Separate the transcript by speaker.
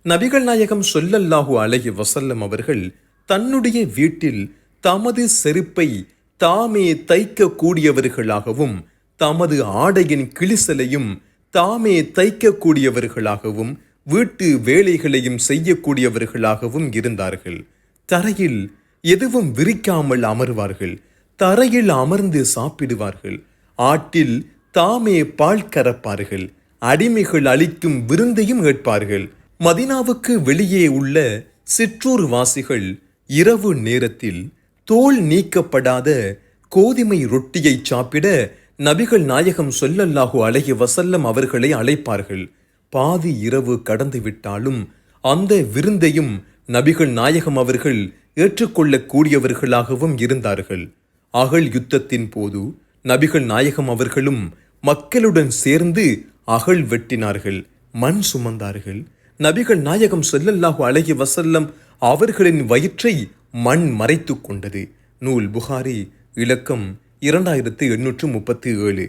Speaker 1: நபிகள் நாயகம் ஸல்லல்லாஹு அலைஹி வஸல்லம் அவர்கள் தன்னுடைய வீட்டில் தமது செருப்பை தாமே தைக்க கூடியவர்களாகவும் தமது ஆடையின் கிழிசலையும் தாமே தைக்க கூடியவர்களாகவும் வீட்டு வேலைகளையும் செய்யக்கூடியவர்களாகவும் இருந்தார்கள். தரையில் எதுவும் விரிக்காமல் அமர்வார்கள். தரையில் அமர்ந்து சாப்பிடுவார்கள். ஆட்டில் தாமே பால் கறப்பார்கள். அடிமைகள் அளிக்கும் விருந்தையும் ஏற்பார்கள். மதீனாவுக்கு வெளியே உள்ள சிற்றூர் வாசிகள் இரவு நேரத்தில் தோல் நீக்கப்படாத கோதுமை ரொட்டியை சாப்பிட நபிகள் நாயகம் ஸல்லல்லாஹு அலைஹி வஸல்லம் அவர்களை அழைப்பார்கள். பாதி இரவு கடந்து விட்டாலும் அந்த விருந்தையும் நபிகள் நாயகம் அவர்கள் ஏற்றுக்கொள்ளக்கூடியவர்களாகவும் இருந்தார்கள். அகழ் யுத்தத்தின் போது நபிகள் நாயகம் அவர்களும் மக்களுடன் சேர்ந்து அகழ் வெட்டினார்கள், மண் சுமந்தார்கள். நபிகள் நாயகம் ஸல்லல்லாஹு அலைஹி வஸல்லம் அவர்களின் வயிற்றை மண் மறைத்துக் கொண்டது. நூல் புகாரி, இலக்கம் 2837.